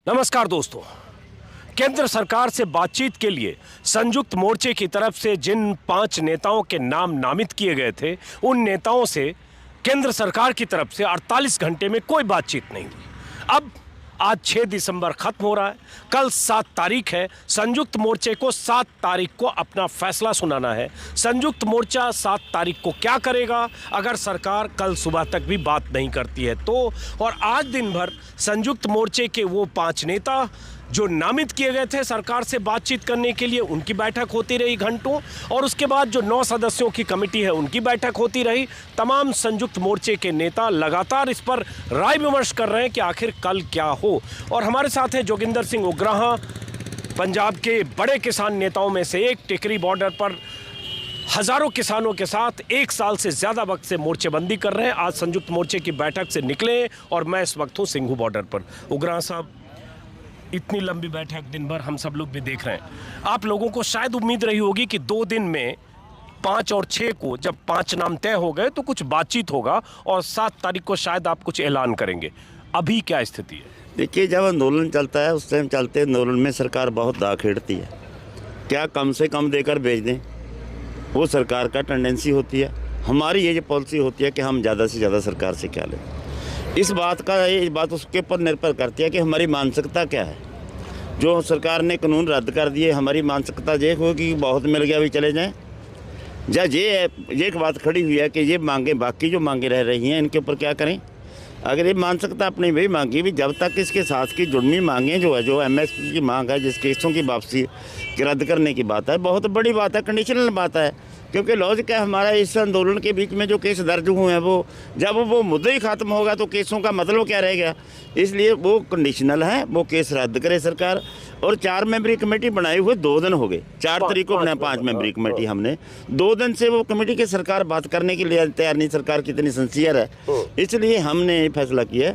नमस्कार दोस्तों। केंद्र सरकार से बातचीत के लिए संयुक्त मोर्चे की तरफ से जिन 5 नेताओं के नाम नामित किए गए थे, उन नेताओं से केंद्र सरकार की तरफ से 48 घंटे में कोई बातचीत नहीं हुई। अब आज 6 दिसंबर खत्म हो रहा है, कल 7 तारीख है। संयुक्त मोर्चे को 7 तारीख को अपना फैसला सुनाना है। संयुक्त मोर्चा 7 तारीख को क्या करेगा अगर सरकार कल सुबह तक भी बात नहीं करती है तो। और आज दिन भर संयुक्त मोर्चे के वो 5 नेता जो नामित किए गए थे सरकार से बातचीत करने के लिए, उनकी बैठक होती रही घंटों, और उसके बाद जो 9 सदस्यों की कमेटी है उनकी बैठक होती रही। तमाम संयुक्त मोर्चे के नेता लगातार इस पर राय विमर्श कर रहे हैं कि आखिर कल क्या हो। और हमारे साथ हैं जोगिंदर सिंह उग्राहा, पंजाब के बड़े किसान नेताओं में से एक, टिकरी बॉर्डर पर हजारों किसानों के साथ 1 साल से ज़्यादा वक्त से मोर्चेबंदी कर रहे हैं। आज संयुक्त मोर्चे की बैठक से निकले और मैं इस वक्त हूँ सिंघू बॉर्डर पर। उग्राहा साहब, इतनी लंबी बैठक दिन भर हम सब लोग भी देख रहे हैं। आप लोगों को शायद उम्मीद रही होगी कि 2 दिन में 5 और 6 को जब 5 नाम तय हो गए तो कुछ बातचीत होगा और 7 तारीख को शायद आप कुछ ऐलान करेंगे। अभी क्या स्थिति है? देखिए, जब आंदोलन चलता है उस टाइम चलते आंदोलन में सरकार बहुत दाग खेड़ती है। क्या कम से कम देकर भेज दें, वो सरकार का टेंडेंसी होती है। हमारी ये पॉलिसी होती है कि हम ज़्यादा से ज़्यादा सरकार से क्या लें। इस बात उसके ऊपर निर्भर करती है कि हमारी मानसिकता क्या है। जो सरकार ने कानून रद्द कर दिए, हमारी मानसिकता ये हो कि बहुत मिल गया भी चले जाएं, या ये एक बात खड़ी हुई है कि ये मांगे, बाकी जो मांगे रह रही हैं इनके ऊपर क्या करें। अगर ये मानसिकता अपनी भी मांगी भी, जब तक इसके साथ की जुड़नी मांगें जो है, जो MSP की मांग है, जिस केसों की वापसी रद्द करने की बात है, बहुत बड़ी बात है, कंडीशनल बात है। क्योंकि लॉजिक है हमारा, इस आंदोलन के बीच में जो केस दर्ज हुए हैं वो जब वो मुद्दा ही ख़त्म होगा तो केसों का मतलब क्या रह गया। इसलिए वो कंडीशनल है, वो केस रद्द करे सरकार। और 4 मेंबरी कमेटी बनाए हुए 2 दिन हो गए, 4 तारीख को बनाया 5 मेंबरी कमेटी हमने। 2 दिन से वो कमेटी की सरकार बात करने के लिए तैयार नहीं। सरकार कितनी सिंसियर है, इसलिए हमने ये फैसला किया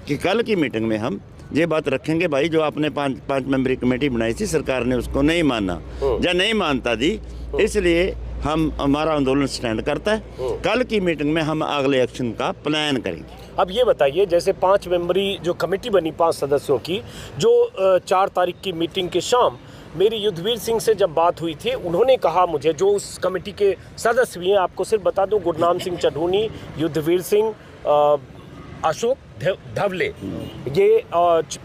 कि कल की मीटिंग में हम ये बात रखेंगे। भाई, जो आपने 5 मेंबरी कमेटी बनाई थी, सरकार ने उसको नहीं माना या नहीं मानता दी, इसलिए हमारा आंदोलन स्टैंड करता है। कल की मीटिंग में हम अगले एक्शन का प्लान करेंगे। अब ये बताइए, जैसे 5 मेंबरी जो कमेटी बनी 5 सदस्यों की, जो 4 तारीख की मीटिंग के शाम मेरी युद्धवीर सिंह से जब बात हुई थी, उन्होंने कहा मुझे, जो उस कमेटी के सदस्य भी हैं, आपको सिर्फ बता दूं, गुरनाम सिंह चढ़ूनी, युद्धवीर सिंह, अशोक धवले, ये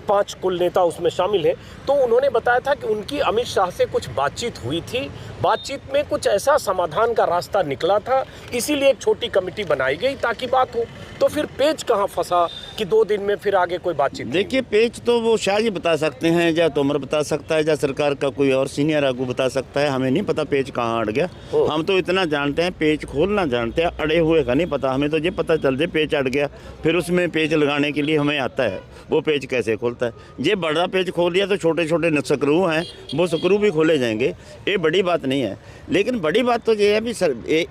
5 कुल नेता उसमें शामिल हैं। तो उन्होंने बताया था कि उनकी अमित शाह से कुछ बातचीत हुई थी, बातचीत में कुछ ऐसा समाधान का रास्ता निकला था, इसीलिए एक छोटी कमेटी बनाई गई ताकि बात हो। तो फिर पेच कहाँ फंसा कि 2 दिन में फिर आगे कोई बातचीत? देखिए, पेच तो वो शाह जी बता सकते हैं, या तोमर बता सकता है, या सरकार का कोई और सीनियर आगू बता सकता है। हमें नहीं पता पेच कहाँ अड़ गया। हम तो इतना जानते हैं, पेच खोलना जानते हैं, अड़े हुए का नहीं पता। हमें तो ये पता चल जाए पेच अड़ गया, फिर उसमें पेच लगाने के लिए हमें आता है वो पेच कैसे खोलता है। ये बड़ा पेच खोल दिया तो छोटे छोटे स्क्रू हैं, वो स्क्रू भी खोले जाएंगे, ये बड़ी बात नहीं है। लेकिन बड़ी बात तो ये है भी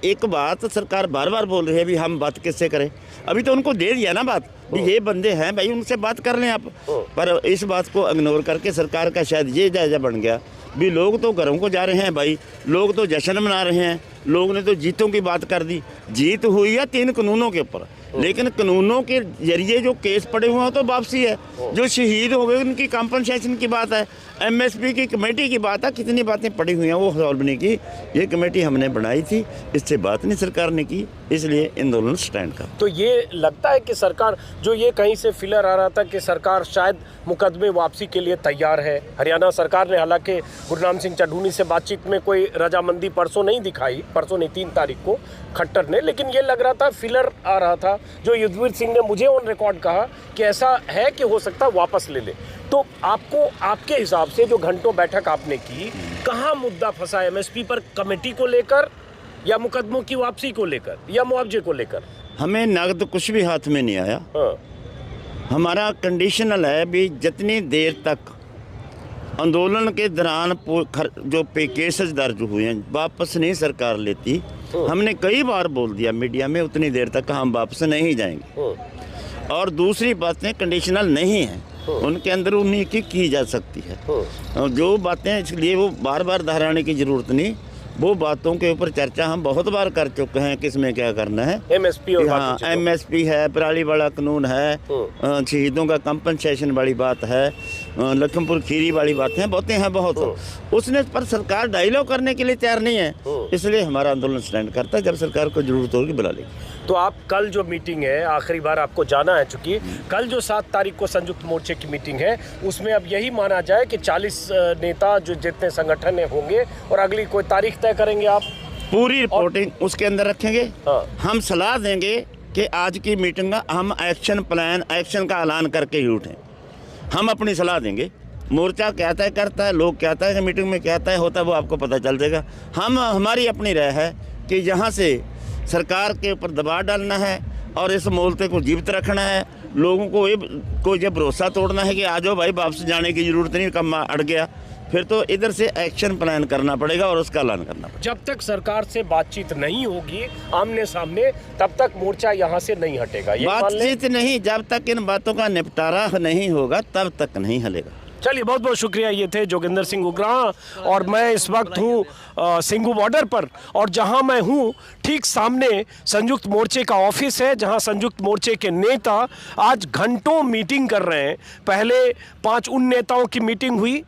एक बात सरकार बार बार बोल रही है भी हम बात किससे करें। अभी तो उनको दे दिया ना बात भी, ये बंदे हैं भाई, उनसे बात कर लें आप। पर इस बात को इग्नोर करके सरकार का शायद ये जायजा बन गया भी लोग तो घरों को जा रहे हैं भाई, लोग तो जश्न मना रहे हैं, लोग ने तो जीतों की बात कर दी। जीत हुई है 3 कानूनों के ऊपर, लेकिन कानूनों के जरिए जो केस पड़े हुए हैं तो वापसी है। जो शहीद हो गए उनकी कॉम्पनसेशन की बात है, MSP की कमेटी की बात है, कितनी बातें पड़ी हुई हैं वो सॉल्व नहीं की। ये कमेटी हमने बनाई थी, इससे बात नहीं सरकार ने की, इसलिए आंदोलन स्टैंड का। तो ये लगता है कि सरकार, जो ये कहीं से फिलर आ रहा था कि सरकार शायद मुकदमे वापसी के लिए तैयार है। हरियाणा सरकार ने हालांकि गुरनाम सिंह चढ़ूनी से बातचीत में कोई रजामंदी परसों नहीं दिखाई, परसों नहीं 3 तारीख को खट्टर ने, लेकिन ये लग रहा था, फिलर आ रहा था। जो युद्धवीर सिंह ने मुझे ऑन रिकॉर्ड कहा कि ऐसा है कि हो सकता है वापस ले ले। तो आपको, आपके हिसाब से जो घंटों बैठक आपने की, कहाँ मुद्दा फंसा? MSP पर, कमेटी को लेकर, या मुकदमों की वापसी को लेकर, या मुआवजे को लेकर? हमें नगद कुछ भी हाथ में नहीं आया। हमारा कंडीशनल है भी जितनी देर तक आंदोलन के दौरान जो केसेस दर्ज हुए हैं वापस नहीं सरकार लेती, हमने कई बार बोल दिया मीडिया में, उतनी देर तक हम वापस नहीं जाएंगे। और दूसरी बातें कंडीशनल नहीं हैं, उनके अंदर उन्हीं की जा सकती है। जो बातें, इसलिए वो बार बार दोहराने की ज़रूरत नहीं। वो बातों के ऊपर चर्चा हम बहुत बार कर चुके हैं, किसमें क्या करना है। MSP और हाँ, MSP है, पराली वाला कानून है, शहीदों का कंपनसेशन वाली बात है, लखीमपुर खीरी वाली बातें हैं बहुत। उसने पर सरकार डायलॉग करने के लिए तैयार नहीं है, इसलिए हमारा आंदोलन स्टैंड करता है। जब सरकार को जरूरत होगी बुला लेगी। तो आप कल जो मीटिंग है, आखिरी बार आपको जाना है, चूंकि कल जो 7 तारीख को संयुक्त मोर्चे की मीटिंग है, उसमें अब यही माना जाए कि 40 नेता जो जितने संगठन होंगे और अगली कोई तारीख तय करेंगे आप? पूरी रिपोर्टिंग उसके अंदर रखेंगे। हाँ। हम सलाह देंगे कि आज की मीटिंग में हम एक्शन का ऐलान करके ही उठें। हम अपनी सलाह देंगे। मोर्चा क्या तय करता है, लोग क्या तय है, मीटिंग में क्या तय होता है, वो आपको पता चल जाएगा। हमारी अपनी राय है कि यहाँ से सरकार के ऊपर दबाव डालना है और इस मोर्चे को जीवित रखना है। लोगों को ये भरोसा तोड़ना है कि आ जाओ भाई, वापस जाने की ज़रूरत नहीं, कम अड़ गया। फिर तो इधर से एक्शन प्लान करना पड़ेगा और उसका ऐलान करना पड़ेगा। जब तक सरकार से बातचीत नहीं होगी आमने सामने, तब तक मोर्चा यहाँ से नहीं हटेगा। ये बातचीत नहीं, जब तक इन बातों का निपटारा नहीं होगा तब तक नहीं हलेगा। चलिए, बहुत बहुत शुक्रिया। ये थे जोगिंदर सिंह उग्राह और मैं इस वक्त हूँ सिंघू बॉर्डर पर, और जहाँ मैं हूँ ठीक सामने संयुक्त मोर्चे का ऑफिस है, जहाँ संयुक्त मोर्चे के नेता आज घंटों मीटिंग कर रहे हैं। पहले 5 उन नेताओं की मीटिंग हुई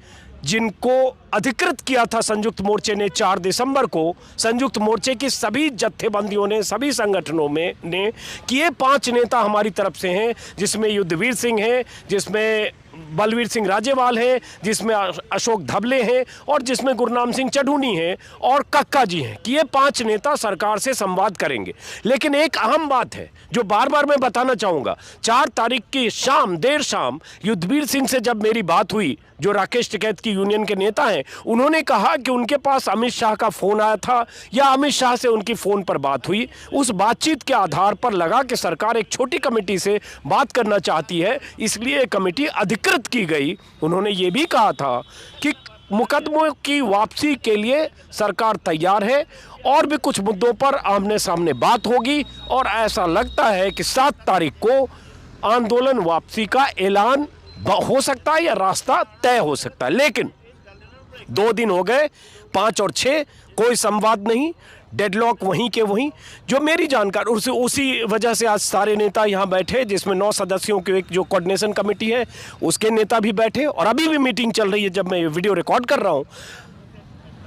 जिनको अधिकृत किया था संयुक्त मोर्चे ने 4 दिसंबर को। संयुक्त मोर्चे की सभी जत्थेबंदियों ने, सभी संगठनों में ने कि ये 5 नेता हमारी तरफ से हैं, जिसमें युद्धवीर सिंह हैं, जिसमें बलवीर सिंह राजेवाल हैं, जिसमें अशोक धबले हैं और जिसमें गुरनाम सिंह चढ़ूनी हैं और कक्का जी हैं, कि ये 5 नेता सरकार से संवाद करेंगे। लेकिन एक अहम बात है जो बार बार मैं बताना चाहूँगा। 4 तारीख की शाम, देर शाम, युद्धवीर सिंह से जब मेरी बात हुई, जो राकेश टिकैत की यूनियन के नेता हैं, उन्होंने कहा कि उनके पास अमित शाह का फ़ोन आया था या अमित शाह से उनकी फ़ोन पर बात हुई। उस बातचीत के आधार पर लगा कि सरकार एक छोटी कमेटी से बात करना चाहती है, इसलिए कमेटी अधिकृत की गई। उन्होंने ये भी कहा था कि मुकदमों की वापसी के लिए सरकार तैयार है और भी कुछ मुद्दों पर आमने सामने बात होगी, और ऐसा लगता है कि 7 तारीख को आंदोलन वापसी का ऐलान हो सकता है या रास्ता तय हो सकता है। लेकिन 2 दिन हो गए, 5 और 6 कोई संवाद नहीं, डेडलॉक वहीं के वहीं। जो मेरी जानकारी, उसी वजह से आज सारे नेता यहाँ बैठे, जिसमें 9 सदस्यों की एक जो कोऑर्डिनेशन कमेटी है उसके नेता भी बैठे, और अभी भी मीटिंग चल रही है। जब मैं ये वीडियो रिकॉर्ड कर रहा हूँ,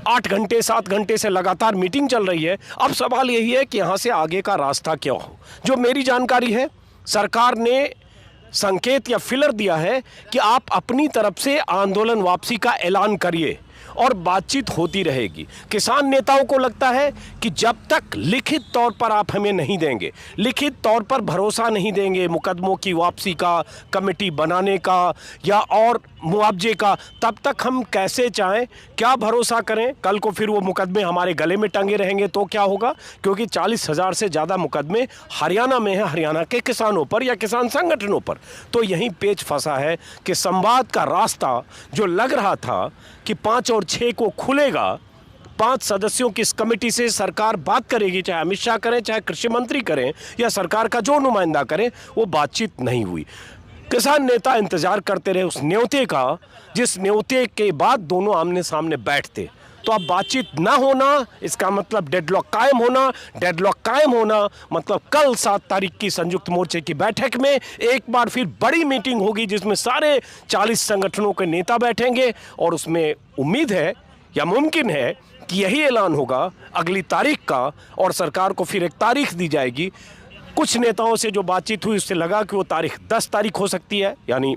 8 घंटे 7 घंटे से लगातार मीटिंग चल रही है। अब सवाल यही है कि यहाँ से आगे का रास्ता क्या हो। जो मेरी जानकारी है, सरकार ने संकेत या फिलर दिया है कि आप अपनी तरफ से आंदोलन वापसी का ऐलान करिए और बातचीत होती रहेगी। किसान नेताओं को लगता है कि जब तक लिखित तौर पर आप हमें नहीं देंगे, लिखित तौर पर भरोसा नहीं देंगे मुकदमों की वापसी का, कमेटी बनाने का या और मुआवजे का, तब तक हम कैसे चाहें, क्या भरोसा करें। कल को फिर वो मुकदमे हमारे गले में टंगे रहेंगे तो क्या होगा, क्योंकि 40,000 से ज़्यादा मुकदमे हरियाणा में हैं, हरियाणा के किसानों पर या किसान संगठनों पर। तो यहीं पेच फंसा है कि संवाद का रास्ता जो लग रहा था कि 5 और 6 को खुलेगा, 5 सदस्यों की इस कमेटी से सरकार बात करेगी, चाहे अमित शाह करें, चाहे कृषि मंत्री करें या सरकार का जो नुमाइंदा करें, वो बातचीत नहीं हुई। किसान नेता इंतजार करते रहे उस न्योते का, जिस न्योते के बाद दोनों आमने सामने बैठते। तो अब बातचीत ना होना, इसका मतलब डेडलॉक कायम होना, डेडलॉक कायम होना मतलब कल 7 तारीख की संयुक्त मोर्चे की बैठक में एक बार फिर बड़ी मीटिंग होगी, जिसमें सारे 40 संगठनों के नेता बैठेंगे, और उसमें उम्मीद है या मुमकिन है कि यही ऐलान होगा अगली तारीख का, और सरकार को फिर एक तारीख दी जाएगी। कुछ नेताओं से जो बातचीत हुई उससे लगा कि वो तारीख 10 तारीख हो सकती है, यानी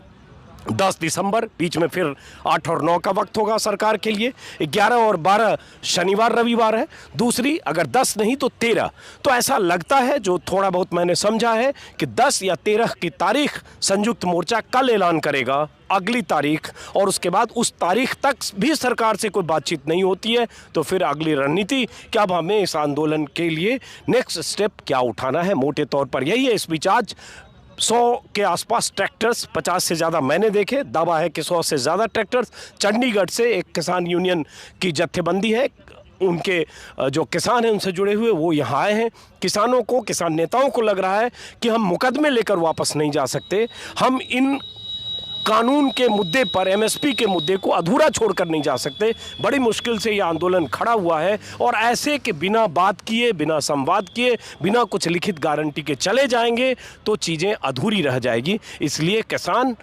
10 दिसंबर, बीच में फिर 8 और 9 का वक्त होगा सरकार के लिए। 11 और 12 शनिवार रविवार है। दूसरी अगर 10 नहीं तो 13, तो ऐसा लगता है, जो थोड़ा बहुत मैंने समझा है, कि 10 या 13 की तारीख संयुक्त मोर्चा कल ऐलान करेगा, अगली तारीख, और उसके बाद उस तारीख तक भी सरकार से कोई बातचीत नहीं होती है तो फिर अगली रणनीति क्या, अब हमें इस आंदोलन के लिए नेक्स्ट स्टेप क्या उठाना है, मोटे तौर पर यही है। इस बीच आज 100 के आसपास ट्रैक्टर्स, 50 से ज़्यादा मैंने देखे, दावा है कि 100 से ज़्यादा ट्रैक्टर्स चंडीगढ़ से, एक किसान यूनियन की जत्थेबंदी है, उनके जो किसान हैं उनसे जुड़े हुए, वो यहाँ आए हैं। किसानों को, किसान नेताओं को लग रहा है कि हम मुकदमे लेकर वापस नहीं जा सकते, हम इन कानून के मुद्दे पर, एमएसपी के मुद्दे को अधूरा छोड़कर नहीं जा सकते। बड़ी मुश्किल से ये आंदोलन खड़ा हुआ है, और ऐसे कि बिना बात किए, बिना संवाद किए, बिना कुछ लिखित गारंटी के चले जाएंगे तो चीज़ें अधूरी रह जाएगी। इसलिए किसान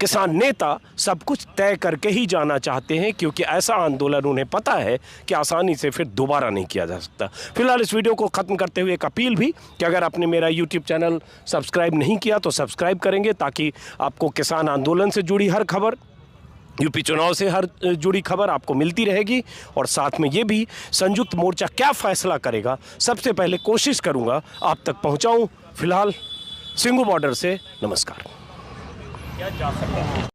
किसान नेता सब कुछ तय करके ही जाना चाहते हैं, क्योंकि ऐसा आंदोलन उन्हें पता है कि आसानी से फिर दोबारा नहीं किया जा सकता। फिलहाल इस वीडियो को ख़त्म करते हुए एक अपील भी कि अगर आपने मेरा यूट्यूब चैनल सब्सक्राइब नहीं किया तो सब्सक्राइब करेंगे, ताकि आपको किसान आंदोलन से जुड़ी हर खबर, यूपी चुनाव से हर जुड़ी खबर आपको मिलती रहेगी। और साथ में ये भी संयुक्त मोर्चा क्या फैसला करेगा सबसे पहले कोशिश करूंगा आप तक पहुंचाऊं। फिलहाल सिंघू बॉर्डर से नमस्कार।